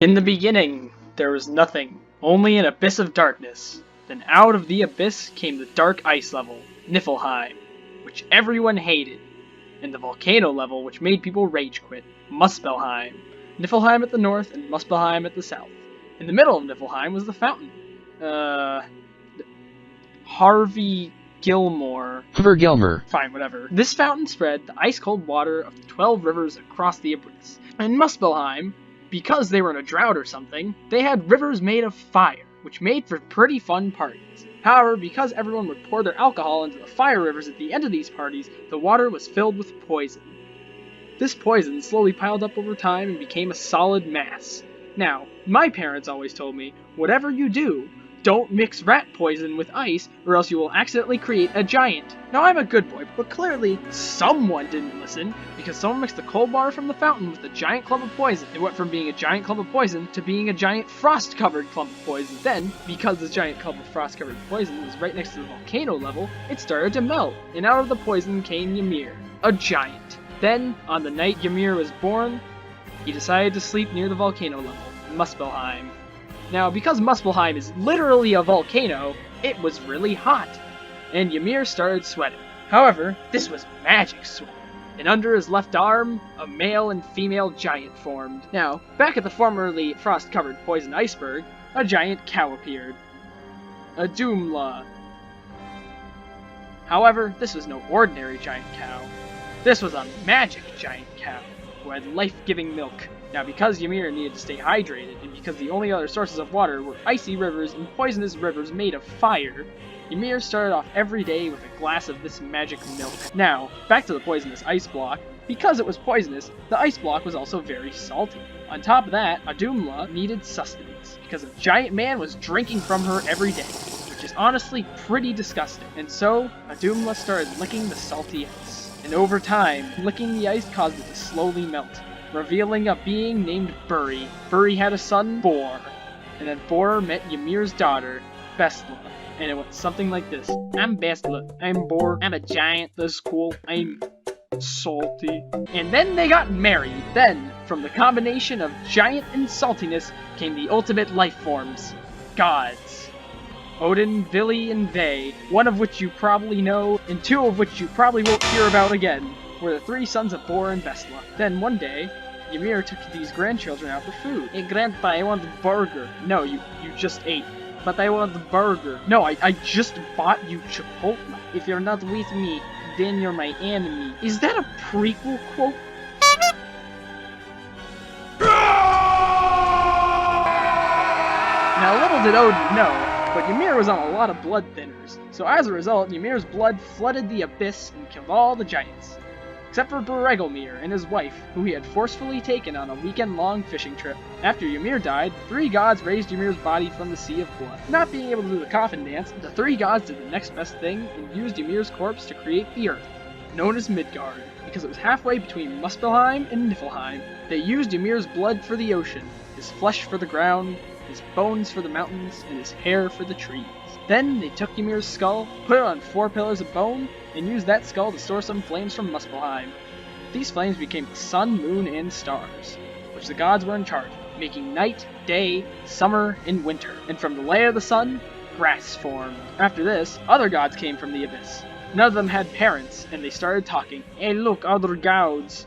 In the beginning, there was nothing, only an abyss of darkness. Then out of the abyss came the dark ice level, Niflheim, which everyone hated, and the volcano level, which made people rage quit, Muspelheim. Niflheim at the north and Muspelheim at the south. In the middle of Niflheim was the fountain. Harvey Gilmore. Fine, whatever. This fountain spread the ice-cold water of the 12 rivers across the abyss. In Muspelheim, because they were in a drought or something, they had rivers made of fire, which made for pretty fun parties. However, because everyone would pour their alcohol into the fire rivers at the end of these parties, the water was filled with poison. This poison slowly piled up over time and became a solid mass. Now, my parents always told me, whatever you do, don't mix rat poison with ice, or else you will accidentally create a giant. Now, I'm a good boy, but clearly someone didn't listen, because someone mixed the cold water from the fountain with a giant clump of poison. It went from being a giant clump of poison to being a giant frost-covered clump of poison. Then, because this giant clump of frost-covered poison was right next to the volcano level, it started to melt, and out of the poison came Ymir, a giant. Then, on the night Ymir was born, he decided to sleep near the volcano level, Muspelheim. Now, because Muspelheim is literally a volcano, it was really hot, and Ymir started sweating. However, this was magic sweat, and under his left arm, a male and female giant formed. Now, back at the formerly frost-covered poison iceberg, a giant cow appeared. A Doomla. However, this was no ordinary giant cow. This was a magic giant cow, who had life-giving milk. Now, because Ymir needed to stay hydrated, and because the only other sources of water were icy rivers and poisonous rivers made of fire, Ymir started off every day with a glass of this magic milk. Now, back to the poisonous ice block. Because it was poisonous, the ice block was also very salty. On top of that, Adoomla needed sustenance, because a giant man was drinking from her every day, which is honestly pretty disgusting. And so, Adoomla started licking the salty ice. And over time, licking the ice caused it to slowly melt, revealing a being named Buri. Buri had a son, Bor, and then Bor met Ymir's daughter, Bestla, and it went something like this. I'm Bestla, I'm Bor, I'm a giant, this is cool, I'm salty. And then they got married. Then, from the combination of giant and saltiness, came the ultimate life forms, gods. Odin, Vili, and Ve, one of which you probably know, and two of which you probably won't hear about again, were the three sons of Bor and Bestla. Then one day, Ymir took these grandchildren out for food. Hey grandpa, I want a burger. No, you just ate. But I want a burger. No, I just bought you Chipotle. If you're not with me, then you're my enemy. Is that a prequel quote? Now little did Odin know, but Ymir was on a lot of blood thinners. So as a result, Ymir's blood flooded the abyss and killed all the giants. Except for Beregilmir and his wife, who he had forcefully taken on a weekend-long fishing trip. After Ymir died, the three gods raised Ymir's body from the sea of blood. Not being able to do the coffin dance, the three gods did the next best thing and used Ymir's corpse to create the earth, known as Midgard, because it was halfway between Muspelheim and Niflheim. They used Ymir's blood for the ocean, his flesh for the ground, his bones for the mountains, and his hair for the trees. Then they took Ymir's skull, put it on 4 pillars of bone, and used that skull to store some flames from Muspelheim. These flames became the sun, moon, and stars, which the gods were in charge of, making night, day, summer, and winter. And from the layer of the sun, grass formed. After this, other gods came from the abyss. None of them had parents, and they started talking. Hey look, other gods.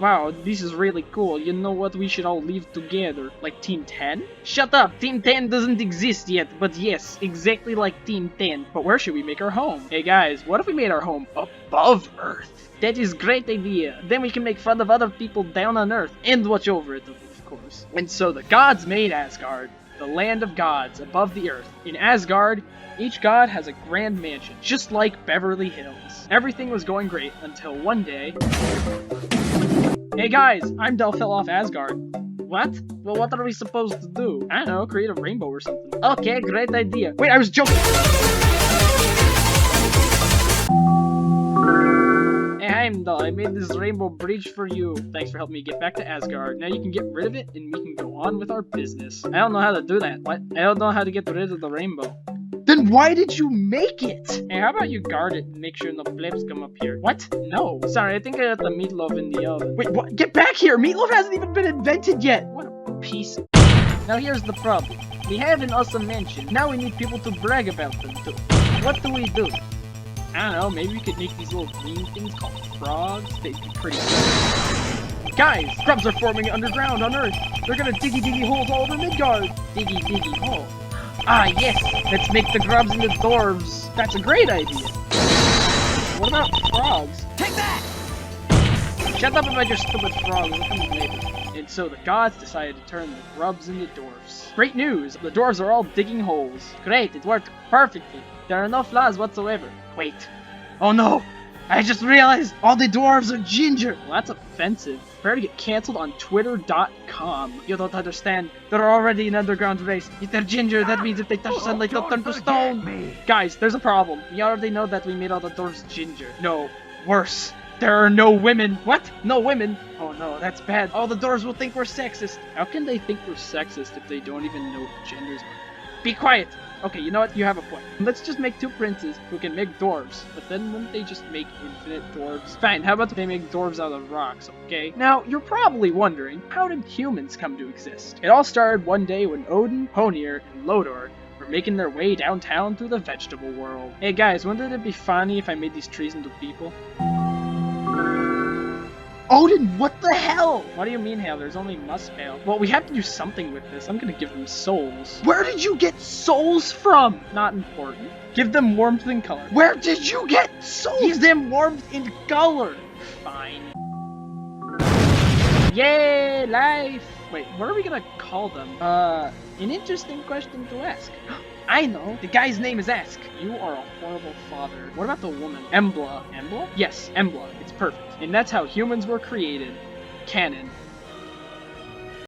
Wow, this is really cool. You know what? We should all live together. Like Team 10? Shut up! Team 10 doesn't exist yet, but yes, exactly like Team 10. But where should we make our home? Hey guys, what if we made our home above Earth? That is a great idea. Then we can make fun of other people down on Earth, and watch over it, of course. And so the gods made Asgard, the land of gods above the earth. In Asgard, each god has a grand mansion, just like Beverly Hills. Everything was going great until one day... Hey guys, I'm Delphil off Asgard. What? Well, what are we supposed to do? I don't know, create a rainbow or something. Okay, great idea. Wait, I was joking! Hey, I'm Dal. I made this rainbow bridge for you. Thanks for helping me get back to Asgard. Now you can get rid of it, and we can go on with our business. I don't know how to do that. What? I don't know how to get rid of the rainbow. Then why did you make it? Hey, how about you guard it and make sure no plebs come up here? What? No. Sorry, I think I left the meatloaf in the oven. Wait, what? Get back here! Meatloaf hasn't even been invented yet! What a piece. Now here's the problem. We have an awesome mansion. Now we need people to brag about them too. What do we do? I don't know, maybe we could make these little green things called frogs. They'd be pretty cool. Guys, grubs are forming underground on Earth. They're gonna diggy holes all over Midgard. Diggy hole. Ah yes, let's make the grubs into dwarves. That's a great idea. What about frogs? Take that! Shut up about your stupid frogs. Look at me later. And so the gods decided to turn the grubs into dwarves. Great news! The dwarves are all digging holes. Great, it worked perfectly. There are no flaws whatsoever. Wait. Oh no! I just realized all the dwarves are ginger! Well, that's offensive. Prepare to get cancelled on Twitter.com. You don't understand. They're already an underground race. If they're ginger, that means if they touch sunlight, they'll turn to stone. Guys, there's a problem. We already know that we made all the dwarves ginger. No, worse. There are no women. What? No women? Oh no, that's bad. All the dwarves will think we're sexist. How can they think we're sexist if they don't even know what genders are? Be quiet! Okay, you know what? You have a point. Let's just make two princes who can make dwarves. But then wouldn't they just make infinite dwarves? Fine, how about they make dwarves out of rocks, okay? Now, you're probably wondering, how did humans come to exist? It all started one day when Odin, Honir, and Lodor were making their way downtown through the vegetable world. Hey guys, wouldn't it be funny if I made these trees into people? Odin, what the hell? What do you mean, hell? There's only Muspel. Well, we have to do something with this. I'm gonna give them souls. Where did you get souls from? Not important. Give them warmth and color. Where did you get souls? Give them warmth and color. Fine. Yay, life. Wait, what are we gonna call them? An interesting question to ask. I know. The guy's name is Ask. You are a horrible father. What about the woman? Embla. Embla? Yes, Embla. It's perfect. And that's how humans were created. Canon.